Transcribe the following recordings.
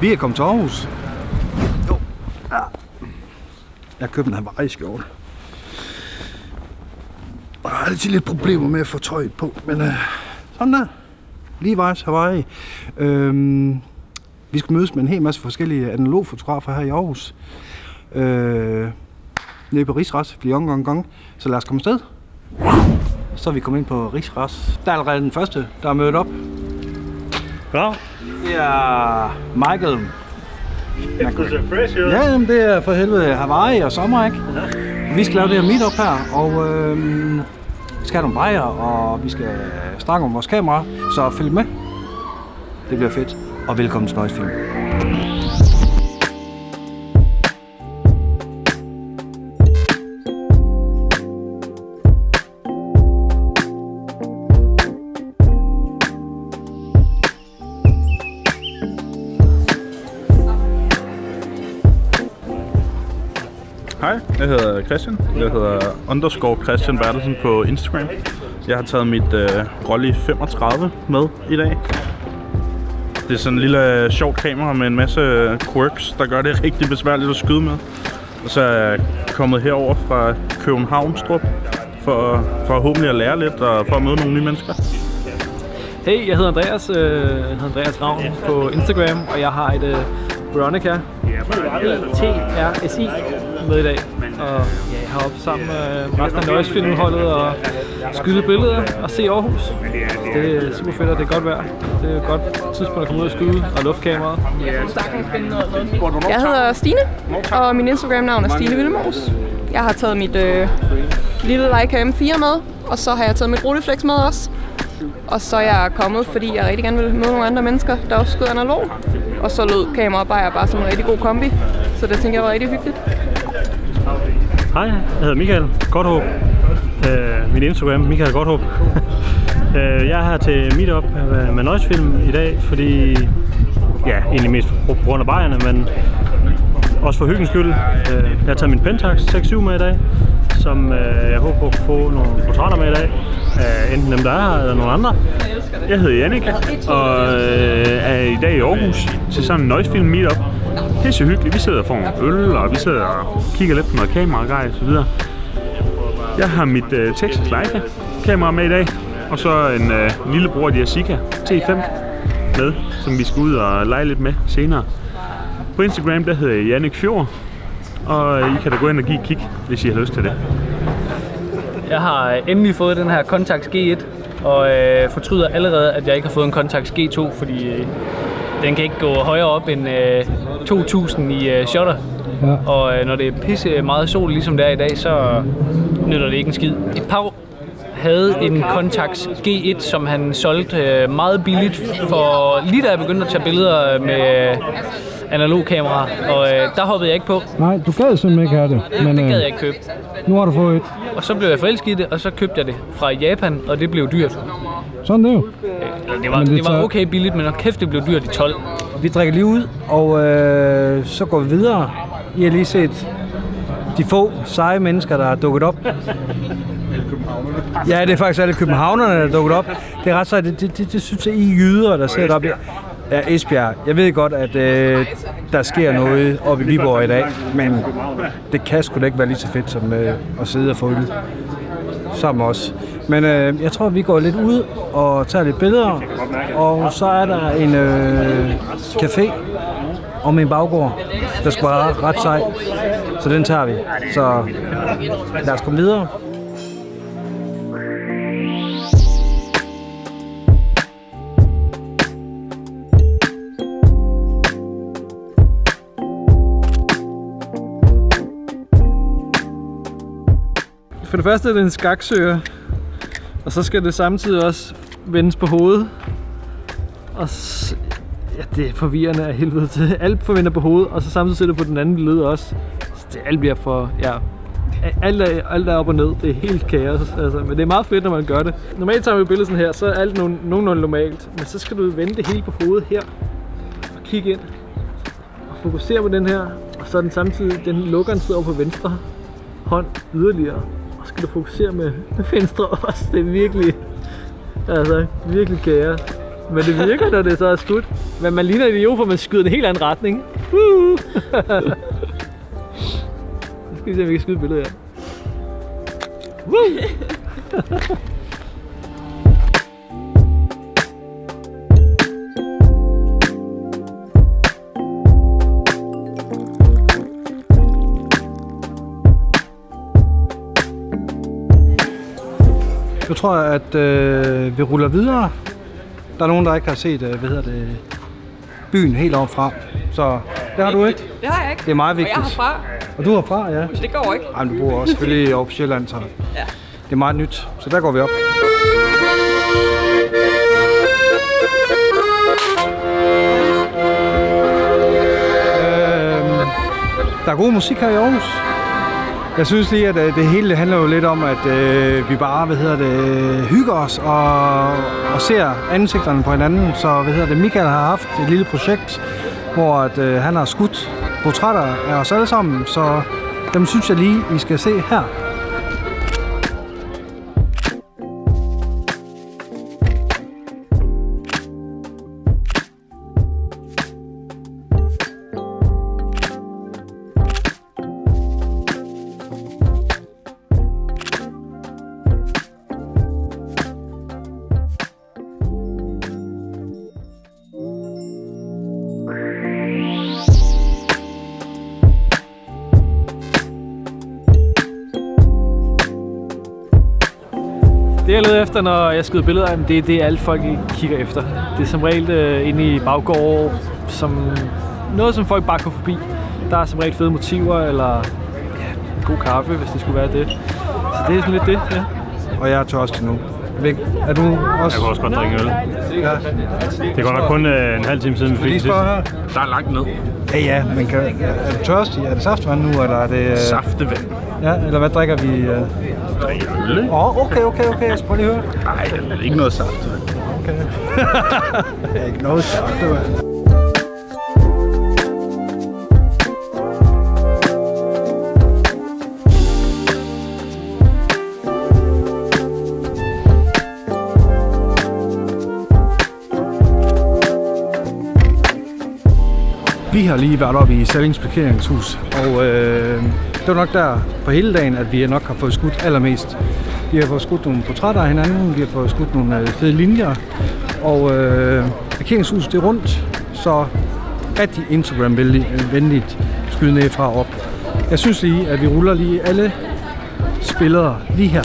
Vi er kommet til Aarhus. Jo. Ja. Jeg købte en Hawaii-skjorte. Jeg har altid lidt problemer med at få tøjet på, men sådan der. Levi's Hawaii. Vi skal mødes med en hel masse forskellige analogfotografer her i Aarhus. Nede på Rigsras, gang. Så lad os komme afsted. Så er vi kommet ind på Rigsras. Der er allerede den første, der er mødt op. Ja. Det er Michael. Ja, det er for helvede Hawaii og sommer, ikke? Vi skal lave det her meetup her, og vi skal have nogle bajer, og vi skal snakke om vores kamera, så følg med. Det bliver fedt, og velkommen til Noise Film. Hej, jeg hedder Christian. Jeg hedder _Christian Bertelsen på Instagram. Jeg har taget mit Rolly 35 med i dag. Det er sådan en lille sjovt kamera med en masse quirks, der gør det rigtig besværligt at skyde med. Og så er jeg kommet herover fra Københavnstrup for forhåbentlig at lære lidt og for at møde nogle nye mennesker. Hey, jeg hedder Andreas Ravn på Instagram, og jeg har et Veronica TRSI med i dag. Og ja, jeg har op sammen med resten af Noise Filmholdet og skyde billeder og se Aarhus. Det er super fedt, og det er godt vejr. Det er et godt tidspunkt at komme ud og skyde og luftkameraet. Jeg hedder Stine, og min Instagram-navn er Stine Vilmos. Jeg har taget mit lille Leica M4 med, og så har jeg taget mit Rolleiflex med også. Og så er jeg kommet, fordi jeg rigtig gerne vil møde nogle andre mennesker, der også skyder analog. Og så lød kameraarbejder bare som en rigtig god kombi. Så det tænker jeg var rigtig hyggeligt. Hej, jeg hedder Michael Godthåb. Mit Instagram, Michael Godthåb. Jeg er her til meetup med Noise Film i dag, fordi ja, egentlig mest på grund af bajerne, men også for hyggens skyld. Jeg har taget min Pentax 6.7 med i dag, som jeg håber på at få nogle portrætter med i dag. Enten dem, der er her, eller nogle andre. Jeg hedder Jannik, og er i dag i Aarhus til sådan en Noise Film meetup. Det er så hyggeligt. Vi sidder og får nogle øl, og vi sidder og kigger lidt på noget kameragrej og så videre. Jeg har mit Texas Leica kamera med i dag, og så en lillebror Yasica T5 med, som vi skal ud og lege lidt med senere. På Instagram der hedder jeg Jannik Fjord, og I kan da gå ind og give et kig, hvis I har lyst til det. Jeg har endelig fået den her Contax G1, og fortryder allerede, at jeg ikke har fået en Contax G2, fordi den kan ikke gå højere op end 2000 i shutter. Ja. Og når det er pisse meget sol, ligesom det er i dag, så nytter det ikke en skid. Et par havde en Contax G1, som han solgte meget billigt, for lige da jeg begyndte at tage billeder med analog kamera, og der hoppede jeg ikke på. Nej, du gad simpelthen ikke have det. Men, det gad jeg ikke købe. Nu har du fået et. Og så blev jeg forelsket i det, og så købte jeg det fra Japan, og det blev dyrt. Sådan det jo. Det var okay billigt, men kæft, det blev dyrt i 12. Vi drikker lige ud, og så går vi videre. I har lige set de få seje mennesker, der er dukket op. Ja, det er faktisk alle københavnerne, der er dukket op. Det er ret sejt. Det synes jeg, I jyder, der sidder deroppe. Ja, Esbjerg. Jeg ved godt, at der sker noget oppe i Viborg i dag, men det kan sgu da ikke være lige så fedt som at sidde og få øl sammen med os. Men jeg tror, vi går lidt ud og tager lidt billeder, og så er der en café om en baggård, der skal være ret sej, så den tager vi. Så lad os komme videre. For det første er det en skaksøger, og så skal det samtidig også vendes på hovedet. Og ja, det er forvirrende af helvede til. Alt forvender på hovedet, og så samtidig sætter på den anden led også. Så det alt bliver for, ja, alt er op og ned. Det er helt kaos, altså. Men det er meget fedt, når man gør det. Normalt tager vi billedet sådan her, så er alt nogenlunde normalt. Men så skal du vende det hele på hovedet her, og kigge ind, og fokusere på den her. Og så er den samtidig, den lukkeren sidder over på venstre hånd yderligere. Skal du fokusere med venstre også. Det er virkelig, altså virkelig kaos. Men det virker, når det så er skudt. Men man ligner en idiot, for man skyder en helt anden retning. Nu skal vi se, om vi kan skyde billedet her. Nu tror jeg, at vi ruller videre. Der er nogen, der ikke har set byen helt oppe fra. Så det har du ikke? Det har jeg ikke. Det er meget vigtigt. Og jeg har fra. Og du har fra, ja. Det går ikke. Ej, du bor også selvfølgelig oppe på Sjælland, så ja. Det er meget nyt. Så der går vi op. Der er god musik her i Aarhus. Jeg synes lige, at det hele handler jo lidt om, at vi bare hygger os og ser ansigterne på hinanden. Så Michael har haft et lille projekt, hvor han har skudt portrætter af os alle sammen. Så dem synes jeg lige, I skal se her. Det jeg leder efter, når jeg skyder billeder af dem, det er det, alle folk kigger efter. Det er som regel inde i baggård, noget som folk bare går forbi. Der er som regel fede motiver, eller god kaffe, hvis det skulle være det. Så det er sådan lidt det, ja. Og jeg er tørstig nu. Er du også? Jeg kan også godt drikke øl. Ja. Det går nok kun en halv time siden, vi fik det sidst. Der er langt ned. Ja, men er du tørstig? Er det saftvand nu, eller er det... Saftevand. Ja, eller hvad drikker vi? Drikker øl, ikke? Okay. Jeg skal prøve lige høre. Nej, det er ikke noget saftevand. Okay. Det er ikke noget saftevand. Vi har lige været oppe i Sallings parkeringshus, og det var nok der på hele dagen, at vi nok har fået skudt allermest. Vi har fået skudt nogle portrætter af hinanden, vi har fået skudt nogle fede linjer, og parkeringshuset det er rundt, så rigtig Instagram-venligt skyde ned fra op. Jeg synes lige, at vi ruller lige alle spillere lige her.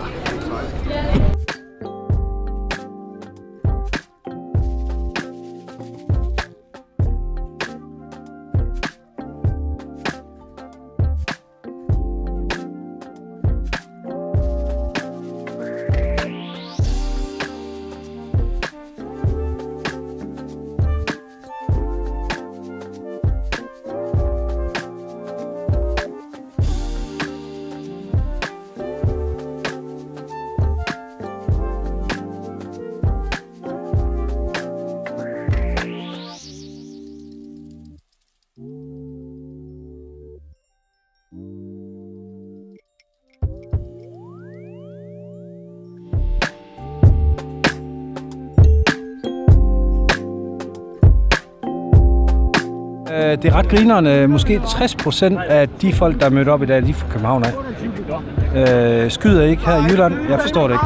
Det er ret grinerende. Måske 60% af de folk, der er mødt op i dag, de er fra København af. Skyder ikke her i Jylland? Jeg forstår det ikke.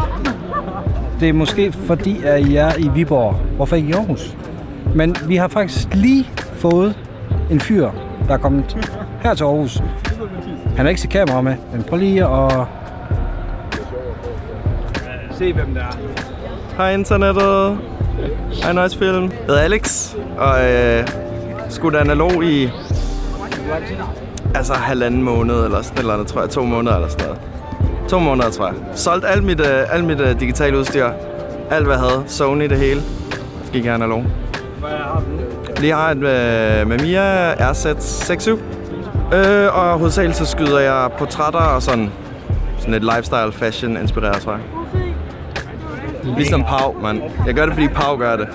Det er måske fordi, at I er i Viborg. Hvorfor ikke i Aarhus? Men vi har faktisk lige fået en fyr, der er kommet her til Aarhus. Han har ikke sit kamera med, men prøv lige at se, hvem det er. Hej internettet. Hej Nice Film. Jeg hedder Alex, og skudt analog i halvanden måned eller sådan eller andet, tror jeg. 2 måneder eller sådan noget. 2 måneder, tror jeg. Solgt alt mit digitale udstyr. Alt hvad jeg havde. Sony det hele. Gik jeg analog. Lige har et med Mia RZ67. Og hovedsageligt så skyder jeg portrætter og sådan et lifestyle fashion inspireret, tror jeg. Ligesom Pau, mand. Jeg gør det, fordi Pau gør det.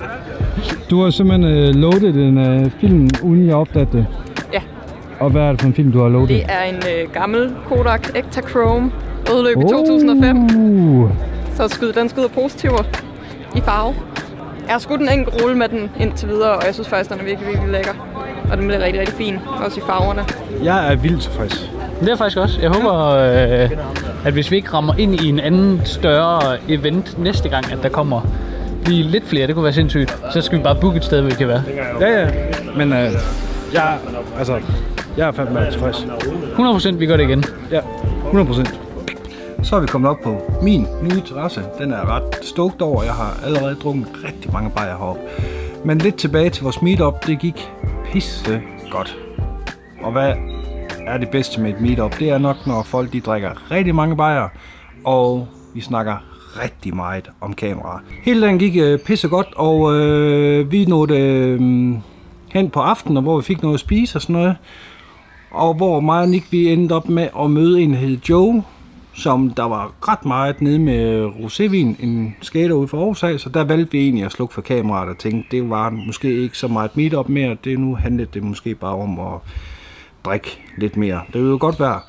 Du har simpelthen loadet en film, uden jeg opdagede det. Ja. Og hvad er det for en film, du har loadet? Det er en gammel Kodak Ektachrome, udløb i 2005. Så den skyder positiver i farve. Jeg har skudt en enkelt rulle med den indtil videre, og jeg synes faktisk, den er virkelig, virkelig lækker. Og den bliver rigtig, rigtig fin, også i farverne. Jeg er vildt tilfreds. Det er faktisk også. Jeg håber, at hvis vi ikke rammer ind i en anden større event næste gang, at der kommer lige lidt flere, det kunne være sindssygt. Så skal vi bare booke et sted, hvor vi kan være. Ja. Men jeg er fandme tilfreds. 100% vi gør det igen. Ja, 100%. Så er vi kommet op på min nye terrasse. Den er ret stoked over. Jeg har allerede drukket rigtig mange bajer heroppe. Men lidt tilbage til vores meetup, det gik pisse godt. Og hvad er det bedste med et meetup? Det er nok, når folk de drikker rigtig mange bajer, og vi snakker rigtig meget om kamera. Hele dagen gik pisse godt, og vi nåede hen på aftenen, hvor vi fik noget at spise og sådan noget. Og hvor mig og Nick vi endte op med at møde en, der hed Joe, som der var ret meget nede med rosévin, en skater ude for Aarhus af, så der valgte vi egentlig at slukke for kameraet og tænkte, det var måske ikke så meget meetup mere, det nu handlede det måske bare om at drikke lidt mere. Det ville jo godt være.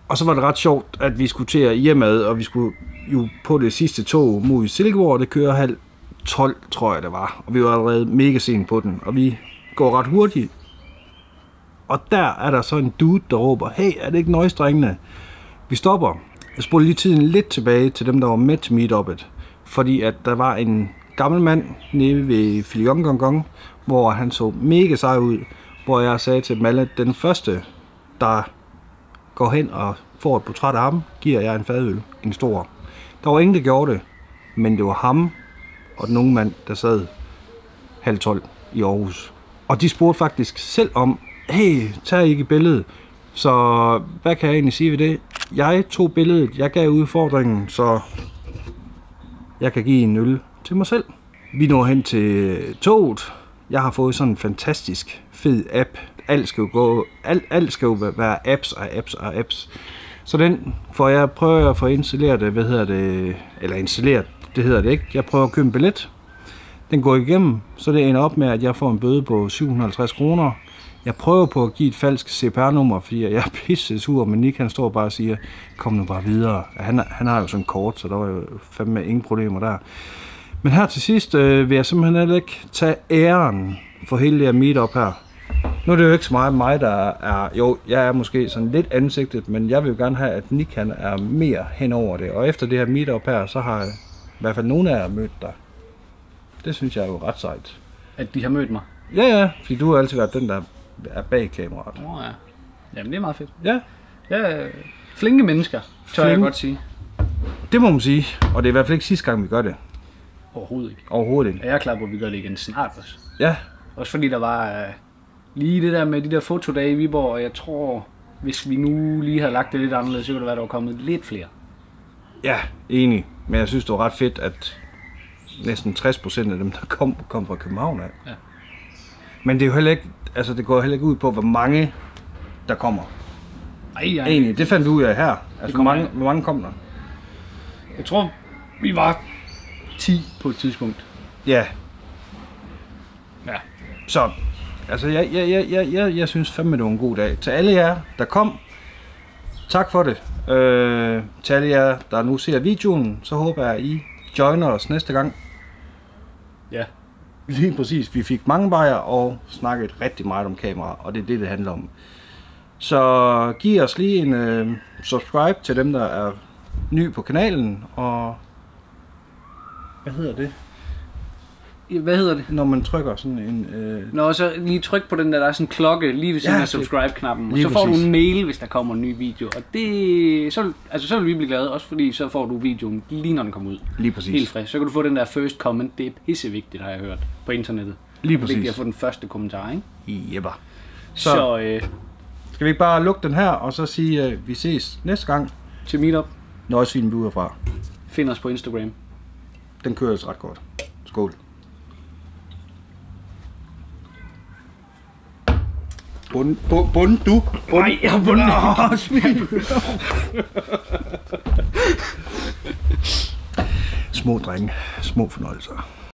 Og så var det ret sjovt, at vi skulle til hjemad, og vi skulle jo på det sidste tog mod Silkeborg, det kører 11:30, tror jeg det var, og vi var allerede mega sent på den, og vi går ret hurtigt. Og der er der så en dude, der råber, hey, er det ikke noise-drengene? Vi stopper. Jeg spoler lige tiden lidt tilbage til dem, der var med til meetupet. Fordi at der var en gammel mand nede ved Filion, hvor han så mega sej ud. Hvor jeg sagde til dem alle, den første, der går hen og får et portræt af ham, giver jeg en fadøl. En stor. Der var ingen, der gjorde det. Men det var ham og den unge mand, der sad 11:30 i Aarhus. Og de spurgte faktisk selv om, hey, tag ikke billedet. Så hvad kan jeg egentlig sige ved det? Jeg tog billedet, jeg gav udfordringen, så jeg kan give en øl til mig selv. Vi når hen til toget. Jeg har fået sådan en fantastisk fed app. Alt skal jo være apps og apps og apps. Så den prøver jeg at få installeret, det hedder det ikke. Jeg prøver at købe en billet. Den går igennem, så det ender op med, at jeg får en bøde på 750 kroner. Jeg prøver på at give et falsk CPR-nummer, fordi jeg er pisse sur, men Nick han står bare og siger, kom nu bare videre. Han har jo sådan en kort, så der var jo fandme ingen problemer der. Men her til sidst vil jeg simpelthen heller ikke tage æren for hele det her meetup her. Nu er det jo ikke så meget mig, der er... Jo, jeg er måske sådan lidt ansigtet, men jeg vil jo gerne have, at Nick han er mere hen over det. Og efter det her meetup her, så har i hvert fald nogle af jer mødt dig. Det synes jeg er jo ret sejt. At de har mødt mig? Ja, fordi du har altid været den, der er bag kameraet. Ja. Jamen det er meget fedt. Ja. Ja, flinke mennesker, tør jeg godt sige. Det må man sige, og det er i hvert fald ikke sidste gang, vi gør det. Overhovedet ikke. Overhovedet ikke. Jeg er klar på, at vi gør det igen snart også. Ja. Også fordi der var lige det der med de der fotodage i Viborg, og jeg tror, hvis vi nu lige havde lagt det lidt anderledes, så kunne det være, der var kommet lidt flere. Ja, enig. Men jeg synes, det var ret fedt, at næsten 60% af dem, der kom fra København af. Ja. Men det er jo heller ikke, altså det går heller ikke ud på, hvor mange der kommer. Ej. Egentlig, det fandt vi ud af her. Altså, hvor mange kom der? Jeg tror, vi var 10 på et tidspunkt. Ja. Ja. Så, altså jeg synes fandme, det var en god dag. Til alle jer, der kom, tak for det. Til alle jer, der nu ser videoen, så håber jeg, at I joiner os næste gang. Ja. Lige præcis. Vi fik mange bajer og snakket rigtig meget om kamera, og det er det, det handler om. Så giv os lige en subscribe til dem, der er ny på kanalen, og hvad hedder det? Hvad hedder det? Når man trykker sådan en... Nå, så lige tryk på den der er sådan en klokke lige ved siden af subscribe-knappen, og så får du en mail, hvis der kommer en ny video. Og det, så vil vi blive glade, også fordi så får du videoen lige når den kommer ud. Lige præcis. Helt frisk. Så kan du få den der first comment, det er pissevigtigt, har jeg hørt på internettet. Lige præcis. Det er vigtigt at få den første kommentar, ikke? Jepper. Så skal vi ikke bare lukke den her, og så sige, at vi ses næste gang til meetup. Nøjesvin vi fra. Find os på Instagram. Den kører altså ret godt. Skål. Bund du? Nej, jeg har bundet. Små drenge, små fornøjelser.